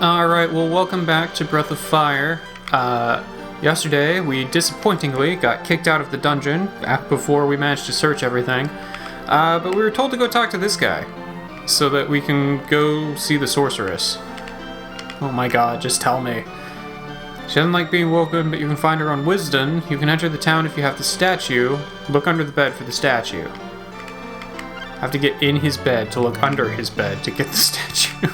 Alright, well, welcome back to Breath of Fire. Yesterday, we disappointingly got kicked out of the dungeon before we managed to search everything. But we were told to go talk to this guy, so that we can go see the sorceress. Oh my god, just tell me. She doesn't like being woken, but you can find her on Wisdon. You can enter the town if you have the statue. Look under the bed for the statue. Have to get in his bed to look under his bed to get the statue.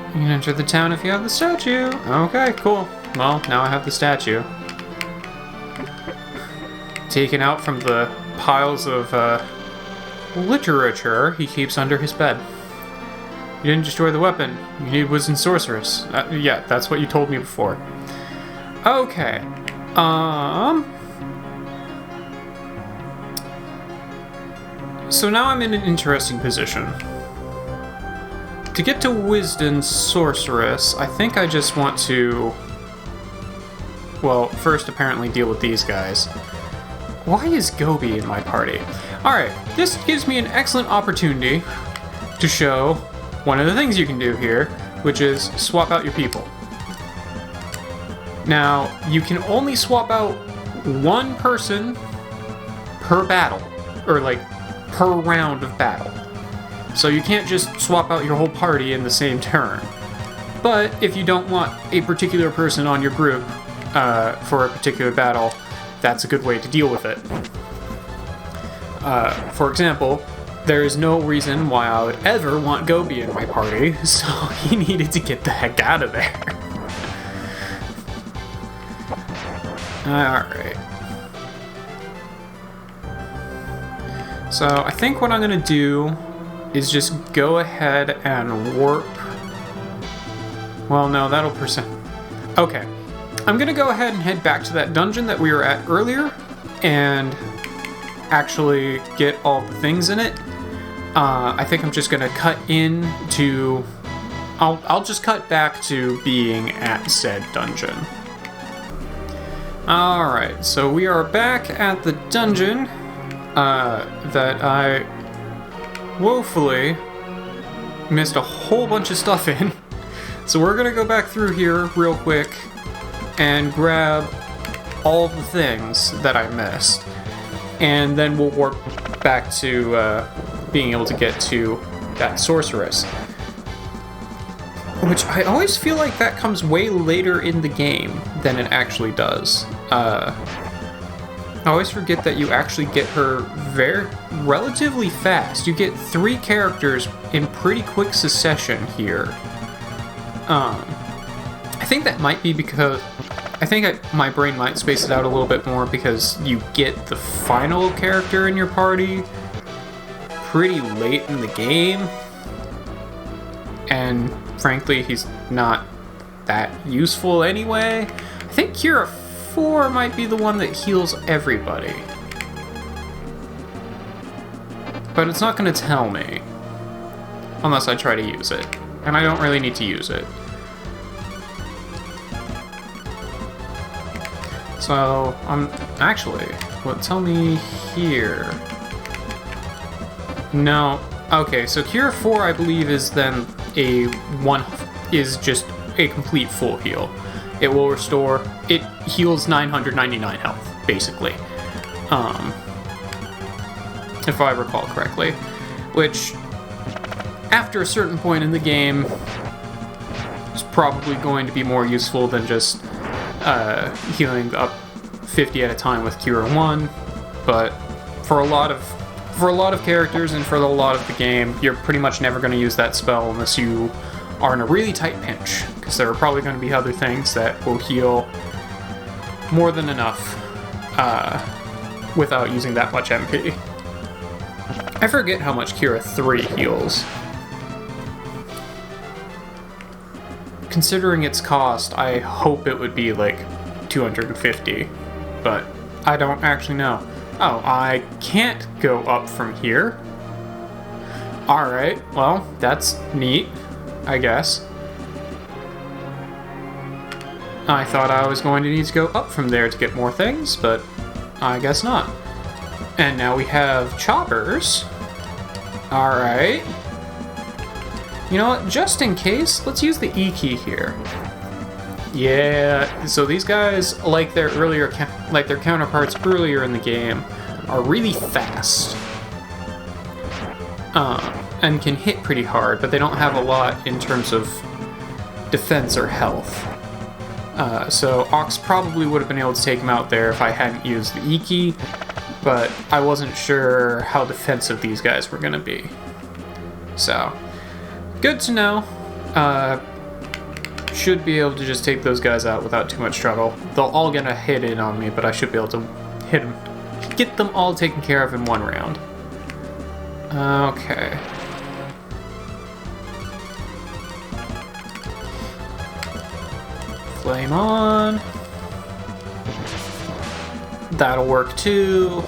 You can enter the town if you have the statue. Okay, cool. Well, now I have the statue. Taken out from the piles of literature he keeps under his bed. You didn't destroy the weapon. You need Wisdon Sorceress. Yeah, that's what you told me before. Okay. So now I'm in an interesting position. To get to Wisdon Sorceress, I think I just want to... Well, first apparently deal with these guys. Why is Gobi in my party? Alright, this gives me an excellent opportunity to show one of the things you can do here, which is swap out your people. Now, you can only swap out one person per battle, or like, per round of battle. So you can't just swap out your whole party in the same turn. But if you don't want a particular person on your group for a particular battle, that's a good way to deal with it. For example, there is no reason why I would ever want Gobi in my party, so he needed to get the heck out of there. Alright. So I think what I'm going to do is just go ahead and warp. Well, no, that'll percent. Okay. I'm gonna go ahead and head back to that dungeon that we were at earlier and actually get all the things in it. I think I'm just gonna cut into... I'll just cut back to being at said dungeon. Alright, so we are back at the dungeon that I woefully missed a whole bunch of stuff in. So we're gonna go back through here real quick and grab all the things that I missed. And then we'll warp back to being able to get to that sorceress. Which I always feel like that comes way later in the game than it actually does. I always forget that you actually get her relatively fast. You get 3 characters in pretty quick succession here. I think that might be because... I think my brain might space it out a little bit more because you get the final character in your party pretty late in the game. And frankly, he's not that useful anyway. I think Kira 4 might be the one that heals everybody. But it's not going to tell me. Unless I try to use it. And I don't really need to use it. So, actually, tell me here. No. Okay, so Cure 4, I believe, is then is just a complete full heal. It will restore, it heals 999 health, basically. If I recall correctly. Which, after a certain point in the game, is probably going to be more useful than just healing up 50 at a time with Cure 1. But for a lot of characters and for a lot of the game, you're pretty much never going to use that spell unless you are in a really tight pinch, because there are probably going to be other things that will heal more than enough without using that much MP. I forget how much Cura 3 heals. Considering its cost, I hope it would be like 250, but I don't actually know. Oh, I can't go up from here. Alright, well, that's neat, I guess. I thought I was going to need to go up from there to get more things, but I guess not. And now we have choppers. Alright. You know what? Just in case, let's use the E key here. Yeah, so these guys, like their counterparts earlier in the game, are really fast. And can hit pretty hard, but they don't have a lot in terms of defense or health. So Ox probably would have been able to take him out there if I hadn't used the E key, but I wasn't sure how defensive these guys were going to be. So, good to know. Should be able to just take those guys out without too much trouble. They'll all get a hit in on me, but I should be able to get them all taken care of in one round. Okay. Flame on. That'll work too.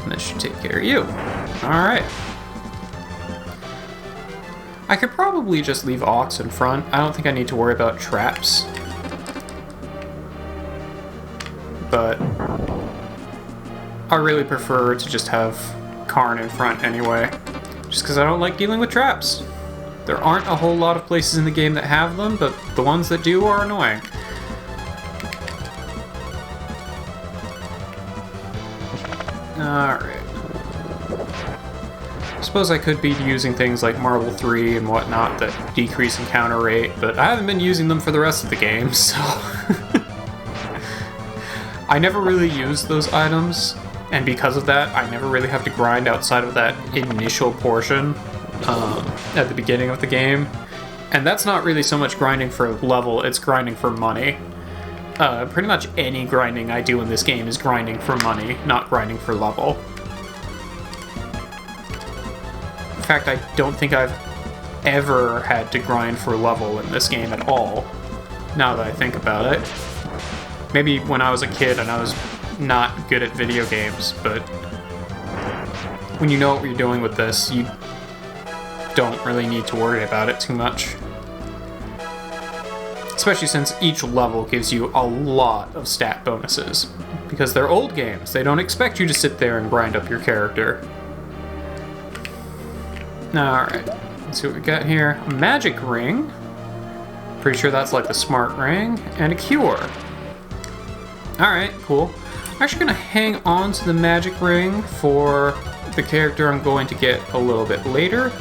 And this should take care of you. Alright. I could probably just leave Ox in front. I don't think I need to worry about traps. But I really prefer to just have Karn in front anyway. Just because I don't like dealing with traps. There aren't a whole lot of places in the game that have them, but the ones that do are annoying. Alright. I suppose I could be using things like Marble 3 and whatnot that decrease encounter rate, but I haven't been using them for the rest of the game, so... I never really use those items, and because of that, I never really have to grind outside of that initial portion at the beginning of the game. And that's not really so much grinding for level, it's grinding for money. Pretty much any grinding I do in this game is grinding for money, not grinding for level. In fact, I don't think I've ever had to grind for level in this game at all, now that I think about it. Maybe when I was a kid and I was not good at video games, but when you know what you're doing with this, you don't really need to worry about it too much. Especially since each level gives you a lot of stat bonuses. Because they're old games, they don't expect you to sit there and grind up your character. Alright, let's see what we got here. A magic ring. Pretty sure that's like the smart ring. And a cure. Alright, cool. I'm actually going to hang on to the magic ring for the character I'm going to get a little bit later.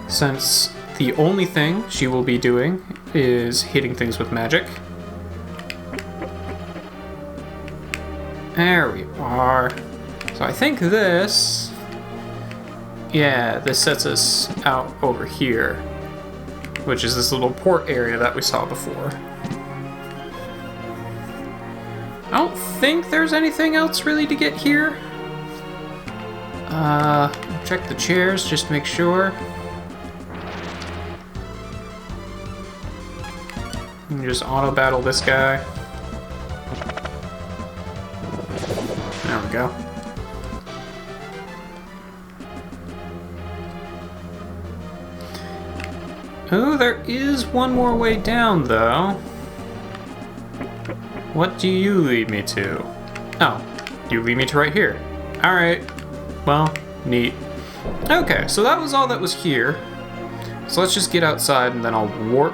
Since the only thing she will be doing is hitting things with magic. There we are. So I think this... yeah, this sets us out over here, which is this little port area that we saw before. I don't think there's anything else really to get here. Check the chairs just to make sure. You can just auto-battle this guy. There we go. Oh, there is one more way down, though. What do you lead me to? Oh, you lead me to right here. Alright. Well, neat. Okay, so that was all that was here. So let's just get outside and then I'll warp.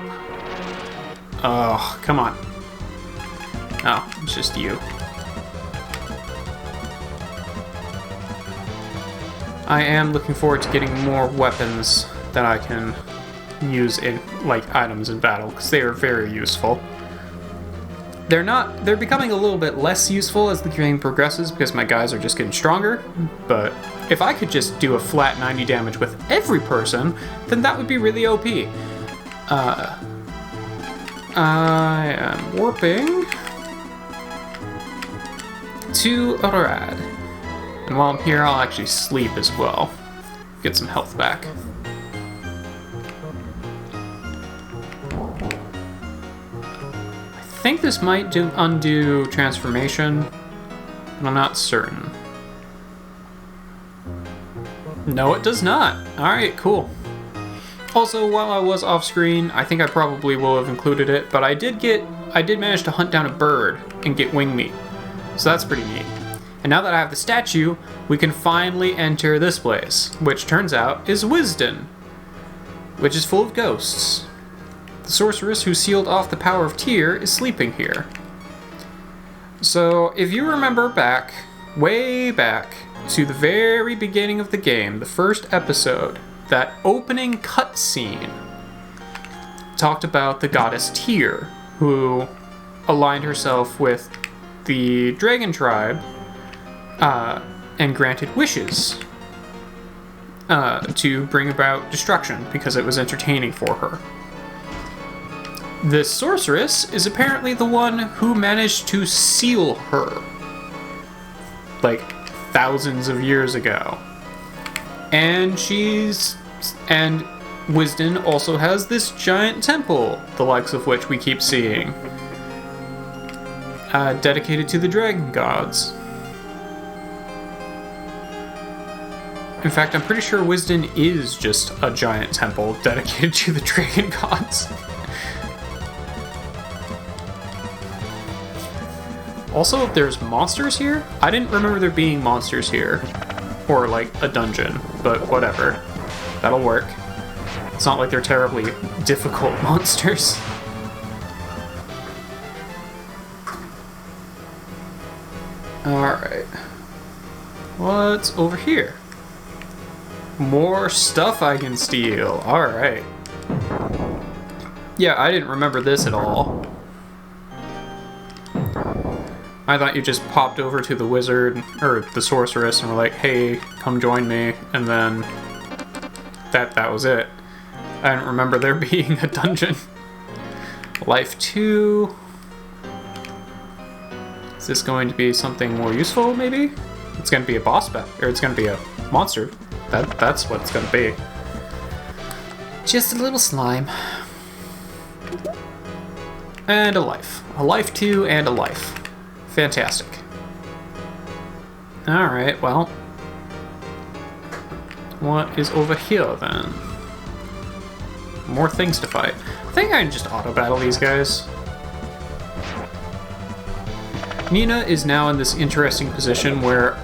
Oh, come on. Oh, it's just you. I am looking forward to getting more weapons that I can use in like items in battle, because they are very useful. They're becoming a little bit less useful as the game progresses because my guys are just getting stronger, but if I could just do a flat 90 damage with every person, then that would be really OP. I am warping to Arad. And while I'm here, I'll actually sleep as well. Get some health back. I think this might undo transformation, but I'm not certain. No, it does not. Alright, cool. Also, while I was off screen, I think I probably will have included it, but I did manage to hunt down a bird and get wing meat. So that's pretty neat. And now that I have the statue, we can finally enter this place, which turns out is Wisdon, which is full of ghosts. The sorceress who sealed off the power of Tyr is sleeping here. So, if you remember back, way back, to the very beginning of the game, the first episode, that opening cutscene talked about the goddess Tyr, who aligned herself with the dragon tribe and granted wishes to bring about destruction because it was entertaining for her. This sorceress is apparently the one who managed to seal her, like thousands of years ago. And Wisdon also has this giant temple, the likes of which we keep seeing, dedicated to the dragon gods. In fact, I'm pretty sure Wisdon is just a giant temple dedicated to the dragon gods. Also, there's monsters here? I didn't remember there being monsters here. Or, like, a dungeon, but whatever. That'll work. It's not like they're terribly difficult monsters. Alright. What's over here? More stuff I can steal. Alright. Yeah, I didn't remember this at all. I thought you just popped over to the wizard, or the sorceress, and were like, hey, come join me, and then that was it. I didn't remember there being a dungeon. Life 2. Is this going to be something more useful, maybe? It's going to be a boss battle, or it's going to be a monster. That's what it's going to be. Just a little slime. And a life. A life 2 and a life. Fantastic. Alright, well. What is over here, then? More things to fight. I think I can just auto-battle these guys. Nina is now in this interesting position where,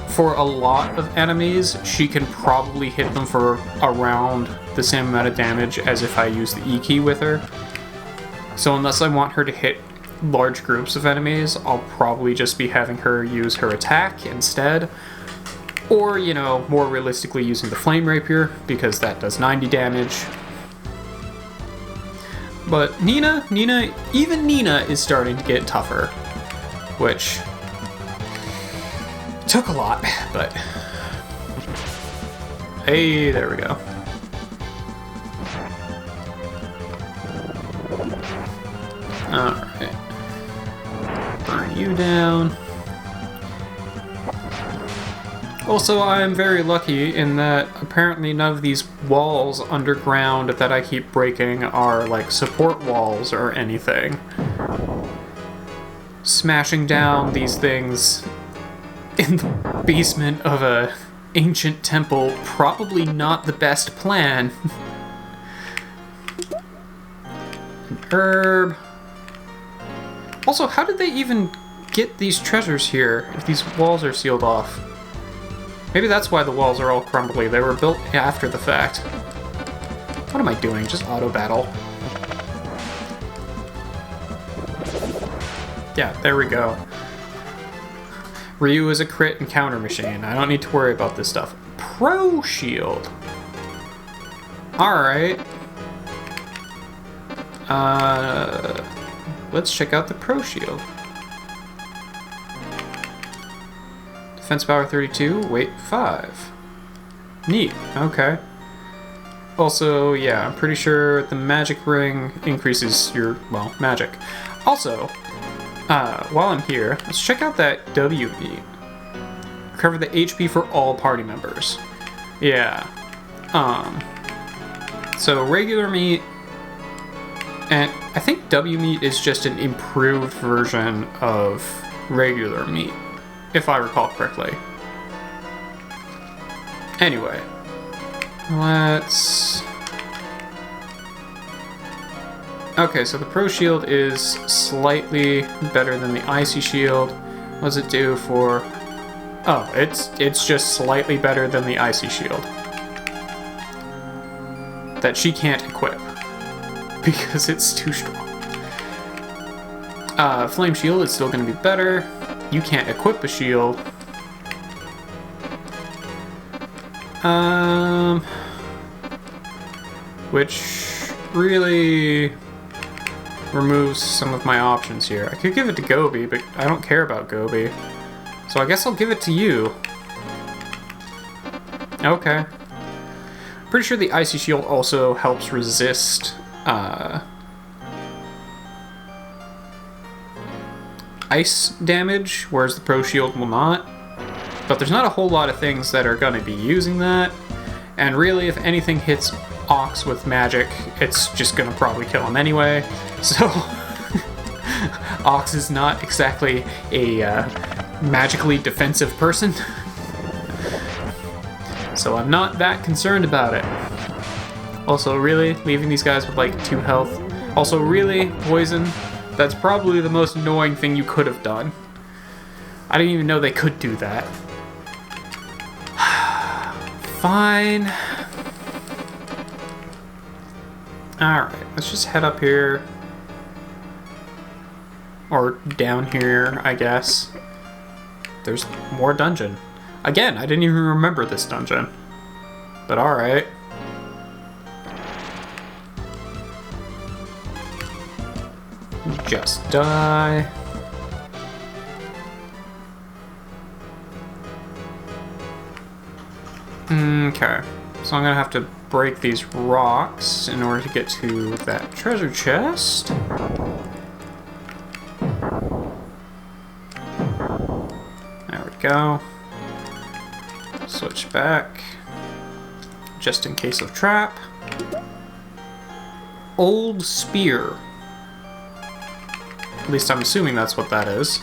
for a lot of enemies, she can probably hit them for around the same amount of damage as if I use the E key with her. So unless I want her to hit large groups of enemies, I'll probably just be having her use her attack instead. Or, you know, more realistically using the Flame Rapier, because that does 90 damage. But even Nina is starting to get tougher, which took a lot, but hey, there we go. Alright. Burn you down. Also, I'm very lucky in that apparently none of these walls underground that I keep breaking are like support walls or anything. Smashing down these things in the basement of a ancient temple, probably not the best plan. An herb. Also, how did they even get these treasures here if these walls are sealed off? Maybe that's why the walls are all crumbly. They were built after the fact. What am I doing? Just auto-battle. Yeah, there we go. Ryu is a crit and counter machine. I don't need to worry about this stuff. Pro Shield. Alright. Let's check out the Pro Shield. Defense power 32, weight 5. Neat, okay. Also, yeah, I'm pretty sure the magic ring increases your, well, magic. Also, while I'm here, let's check out that W meat. Recover the HP for all party members. Yeah. So regular meat, and I think W meat is just an improved version of regular meat, if I recall correctly. Anyway, let's... Okay, so the Pro Shield is slightly better than the Icy Shield, What does it do for... Oh, it's just slightly better than the Icy Shield. That she can't equip. Because it's too strong. Flame Shield is still going to be better. You can't equip a shield. Which really removes some of my options here. I could give it to Gobi, but I don't care about Gobi. So I guess I'll give it to you. Okay. Pretty sure the Icy Shield also helps resist ice damage, whereas the Pro Shield will not. But there's not a whole lot of things that are going to be using that. And really, if anything hits Ox with magic, it's just going to probably kill him anyway. So, Ox is not exactly a magically defensive person. So I'm not that concerned about it. Also, really, leaving these guys with like 2 health. Also, really, poison. That's probably the most annoying thing you could have done. I didn't even know they could do that. Fine. Alright, let's just head up here. Or down here, I guess. There's more dungeon. Again, I didn't even remember this dungeon. But alright. Just die. Okay, so I'm gonna have to break these rocks in order to get to that treasure chest. There we go. Switch back, just in case of trap. Old spear. At least I'm assuming that's what that is.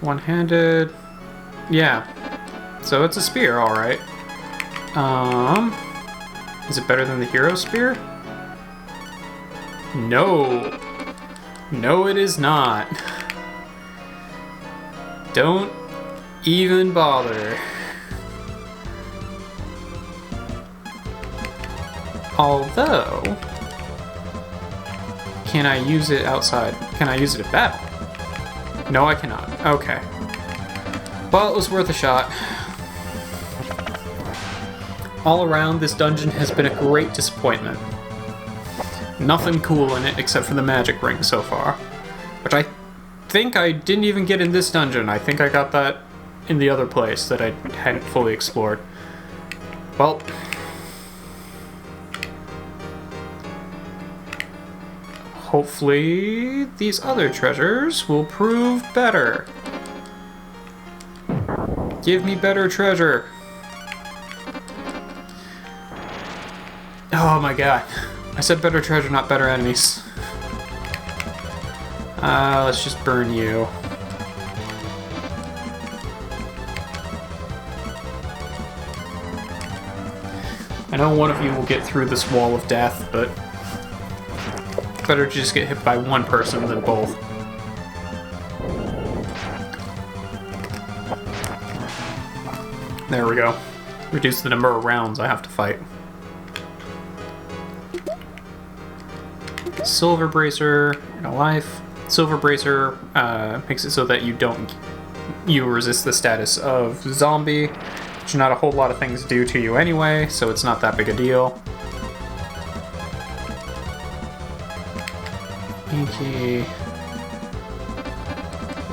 One-handed. Yeah. So it's a spear, alright. Is it better than the hero spear? No. No, it is not. Don't even bother. Although, can I use it outside? Can I use it at battle? No, I cannot. Okay. Well, it was worth a shot. All around, this dungeon has been a great disappointment. Nothing cool in it except for the magic ring so far. Which I think I didn't even get in this dungeon. I think I got that in the other place that I hadn't fully explored. Well... hopefully, these other treasures will prove better. Give me better treasure. Oh my god. I said better treasure, not better enemies. Let's just burn you. I know one of you will get through this wall of death, but better to just get hit by one person than both. There we go. Reduce the number of rounds I have to fight. Silver Bracer, no life. Silver Bracer makes it so that you resist the status of zombie, which not a whole lot of things do to you anyway, so it's not that big a deal. Inky.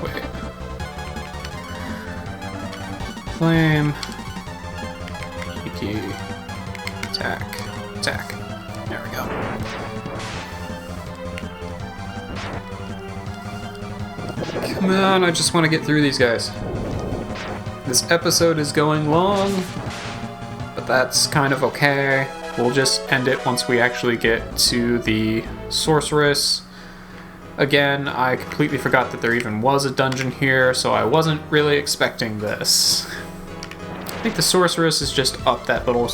Wait. Flame. Inky. Attack. Attack. There we go. Come on, I just want to get through these guys. This episode is going long, but that's kind of okay. We'll just end it once we actually get to the sorceress. Again, I completely forgot that there even was a dungeon here, so I wasn't really expecting this. I think the sorceress is just up that little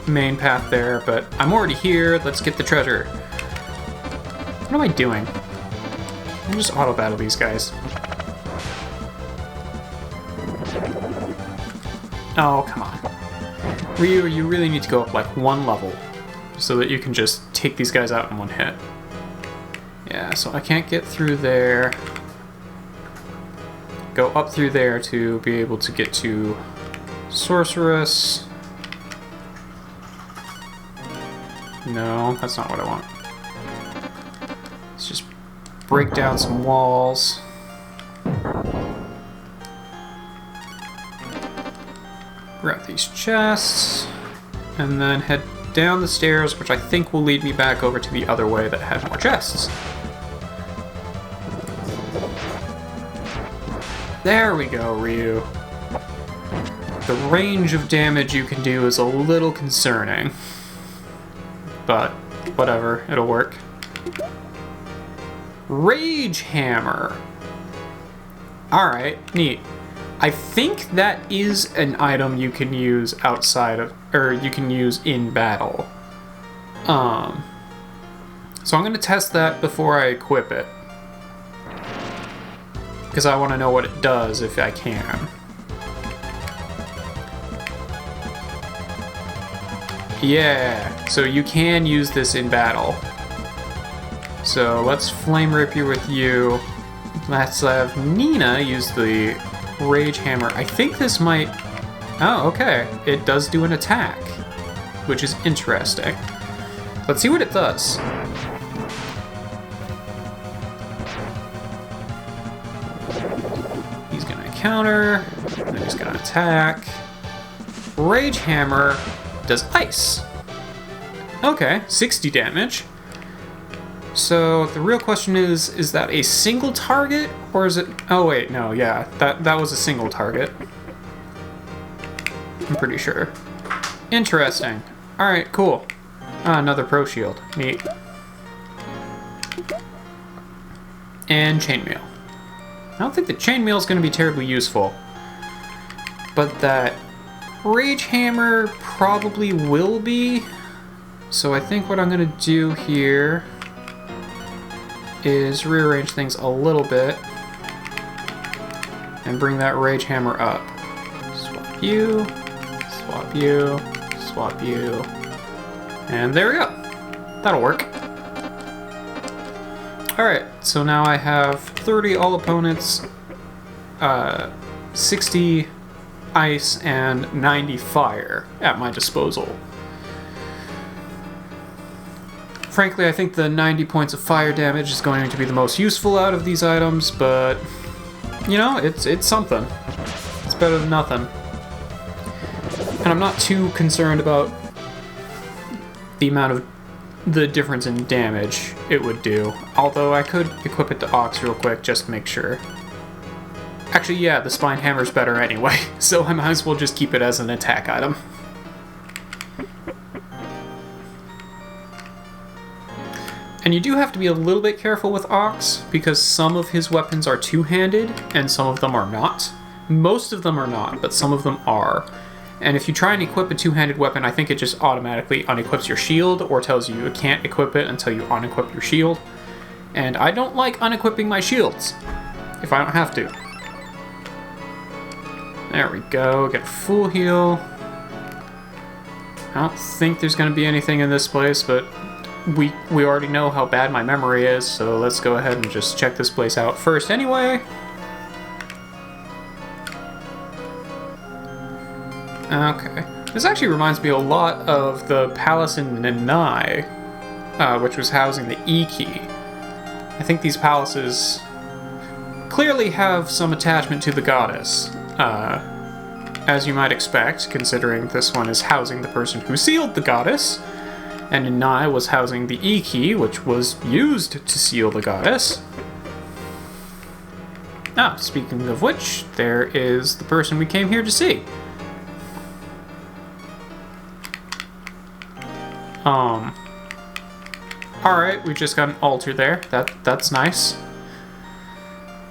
main path there, but I'm already here. Let's get the treasure. What am I doing? I'll just auto battle these guys. Oh, come on. Ryu, you really need to go up like one level so that you can just take these guys out in one hit. Yeah, so I can't get through there. Go up through there to be able to get to Sorceress. No, that's not what I want. Let's just break down some walls. Grab these chests, and then head down the stairs, which I think will lead me back over to the other way that had more chests. There we go, Ryu. The range of damage you can do is a little concerning. But, whatever, it'll work. Rage Hammer! Alright, neat. I think that is an item you can use outside of, or you can use in battle. So I'm going to test that before I equip it. Because I want to know what it does if I can. Yeah, so you can use this in battle. So let's Flame Rapier with you. Let's have Nina use the Rage Hammer. I think this might... Oh, okay. It does do an attack, which is interesting. Let's see what it does. He's gonna counter, and then he's gonna attack. Rage Hammer does ice. Okay, 60 damage. So the real question is that a single target, or is it... Oh wait, no, yeah, that was a single target. I'm pretty sure. Interesting. Alright, cool. Another Pro Shield. Neat. And Chainmail. I don't think the Chainmail is going to be terribly useful. But that Rage Hammer probably will be. So I think what I'm going to do here is rearrange things a little bit and bring that Rage Hammer up. Swap you, swap you, swap you, and there we go. That'll work. Alright, so now I have 30 all opponents, 60 ice, and 90 fire at my disposal. Frankly, I think the 90 points of fire damage is going to be the most useful out of these items, but, you know, it's something. It's better than nothing. And I'm not too concerned about the amount of the difference in damage it would do, although I could equip it to Ox real quick just to make sure. Actually, yeah, the Spine Hammer's better anyway, so I might as well just keep it as an attack item. And you do have to be a little bit careful with Ox, because some of his weapons are two-handed, and some of them are not. Most of them are not, but some of them are. And if you try and equip a two-handed weapon, I think it just automatically unequips your shield, or tells you you can't equip it until you unequip your shield. And I don't like unequipping my shields, if I don't have to. There we go, get a full heal. I don't think there's going to be anything in this place, but we already know how bad my memory is, so let's go ahead and just check this place out first anyway. Okay. This actually reminds me a lot of the palace in Nanai, which was housing the E-Key. I think these palaces clearly have some attachment to the goddess, as you might expect, considering this one is housing the person who sealed the goddess, and Nanai was housing the E-Key, which was used to seal the goddess. Ah, speaking of which, there is the person we came here to see. Alright, we just got an altar there. That's nice.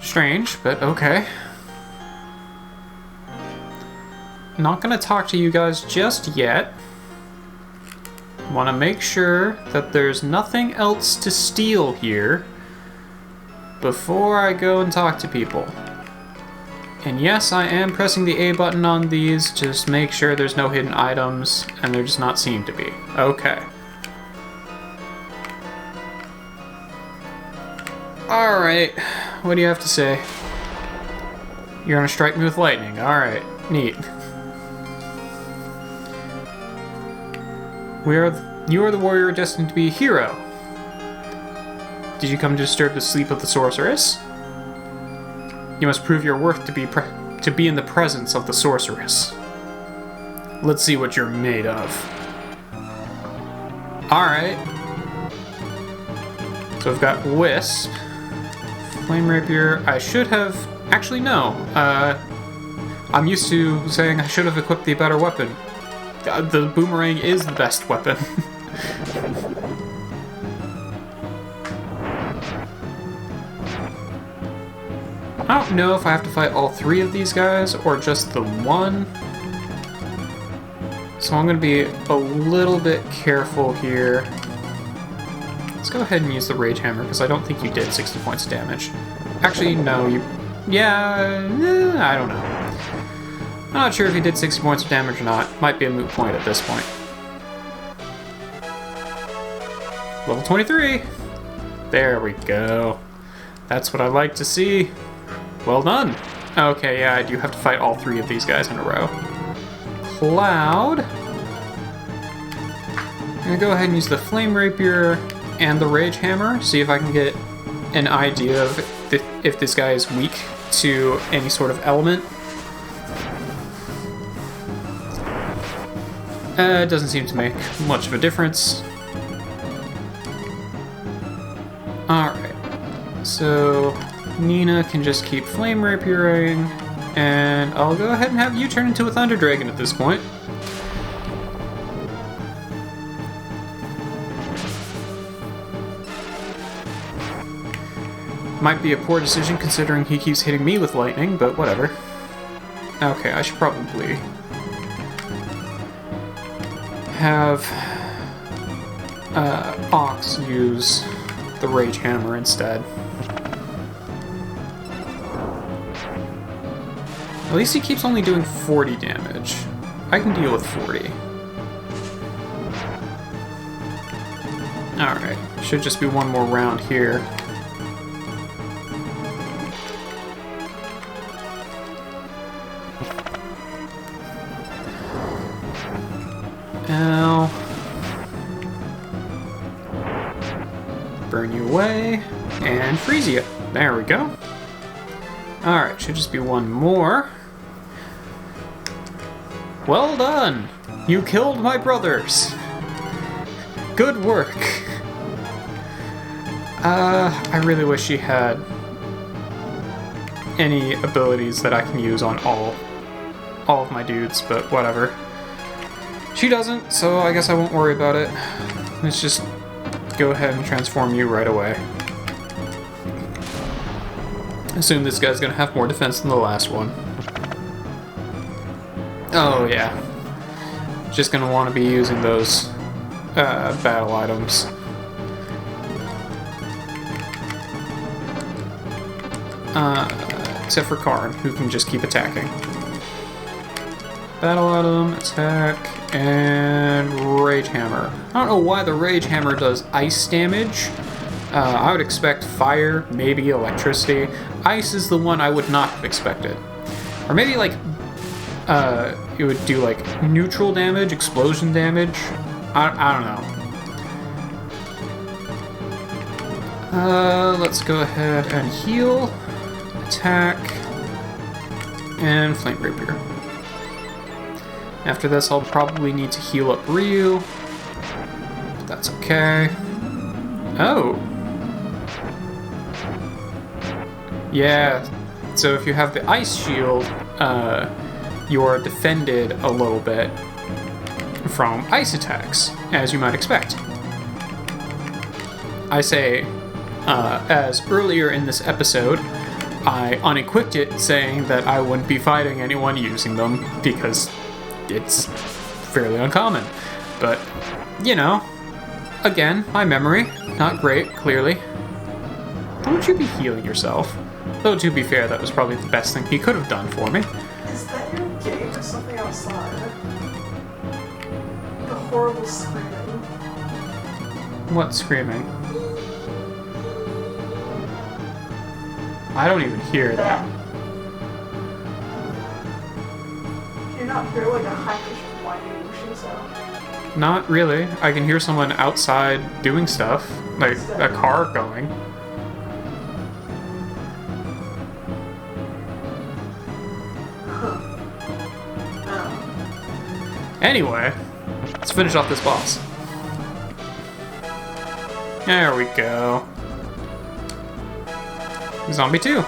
Strange, but okay. Not gonna talk to you guys just yet. Want to make sure that there's nothing else to steal here before I go and talk to people. And yes, I am pressing the A button on these, just make sure there's no hidden items, and there does not seem to be. Okay. Alright, what do you have to say? You're gonna strike me with lightning. Alright, neat. You are the warrior destined to be a hero. Did you come to disturb the sleep of the sorceress? You must prove your worth to be in the presence of the sorceress. Let's see what you're made of. Alright. So we've got Wisp. Flame Rapier. I should have... Actually, no. I'm used to saying I should have equipped the better weapon. The boomerang is the best weapon. I don't know if I have to fight all three of these guys or just the one. So I'm going to be a little bit careful here. Let's go ahead and use the Rage Hammer because I don't think you did 60 points of damage. Actually, no, you... Yeah, I don't know. I'm not sure if he did 60 points of damage or not. Might be a moot point at this point. Level 23! There we go. That's what I like to see. Well done! Okay, yeah, I do have to fight all three of these guys in a row. Cloud. I'm gonna go ahead and use the Flame Rapier and the Rage Hammer, see if I can get an idea of if this guy is weak to any sort of element. It doesn't seem to make much of a difference. Alright, so Nina can just keep Flame Rapiering, and I'll go ahead and have you turn into a Thunder Dragon at this point. Might be a poor decision considering he keeps hitting me with lightning, but whatever. Okay, I should probably have Ox use the Rage Hammer instead. At least he keeps only doing 40 damage. I can deal with 40. Alright, should just be one more round here. Now, burn you away, and freeze you. There we go. Alright, should just be one more. Well done! You killed my brothers! Good work! I really wish she had any abilities that I can use on all of my dudes, but whatever. She doesn't, so I guess I won't worry about it. Let's just go ahead and transform you right away. Assume this guy's gonna have more defense than the last one. Oh yeah. Just gonna want to be using those battle items. Except for Karn, who can just keep attacking. Battle item, attack, and Rage Hammer. I don't know why the Rage Hammer does ice damage. I would expect fire, maybe electricity. Ice is the one I would not have expected. Or maybe like, it would do like neutral damage, explosion damage. I don't know. Let's go ahead and heal, attack, and Flame Rapier. After this, I'll probably need to heal up Ryu. But that's okay. Oh. Yeah, so if you have the ice shield, you are defended a little bit from ice attacks, as you might expect. I say, as earlier in this episode, I unequipped it saying that I wouldn't be fighting anyone using them because it's fairly uncommon. But, you know, again, my memory, not great, clearly. don't you be healing yourself? Though, to be fair, that was probably the best thing he could have done for me. Is that your game or something outside? The horrible screaming. What screaming? I don't even hear that. You're not hear like a high-pitched whining whooshing sound? Not really. I can hear someone outside doing stuff, like a car going. Anyway, let's finish off this boss. There we go. Zombie 2.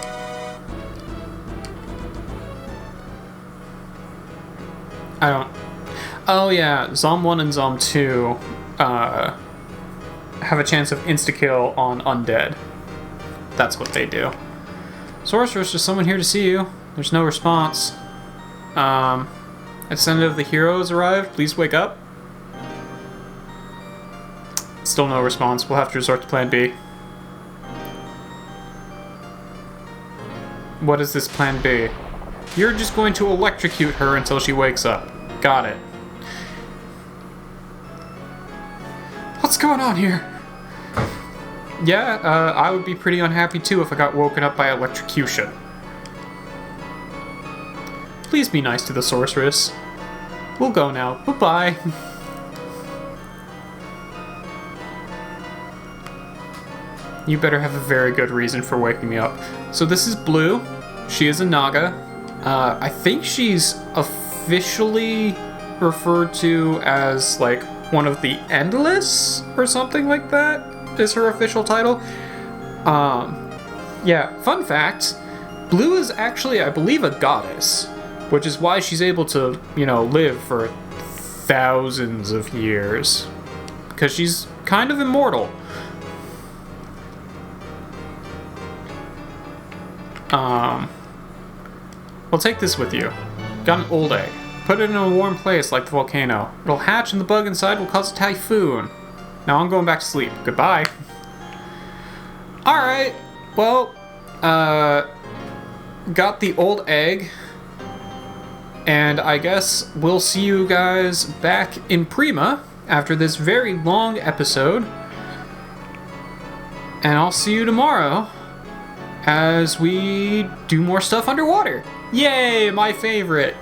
I don't... Oh yeah, Zom 1 and Zom 2 have a chance of insta-kill on undead. That's what they do. Sorceress, there's someone here to see you. There's no response. Ascendant of the Hero has arrived. Please wake up. Still no response. We'll have to resort to plan B. What is this plan B? You're just going to electrocute her until she wakes up. Got it. What's going on here? Yeah, I would be pretty unhappy too if I got woken up by electrocution. Please be nice to the sorceress. We'll go now. Bye-bye. You better have a very good reason for waking me up. So this is Blue. She is a Naga. I think she's officially referred to as, like, one of the Endless, or something like that, is her official title. Yeah, fun fact, Blue is actually, I believe, a goddess, which is why she's able to, you know, live for thousands of years, because she's kind of immortal. Well, take this with you. Got an old egg. Put it in a warm place like the volcano. It'll hatch and the bug inside will cause a typhoon. Now I'm going back to sleep. Goodbye. Alright, well, got the old egg. And I guess we'll see you guys back in Prima after this very long episode. And I'll see you tomorrow as we do more stuff underwater. Yay, my favorite!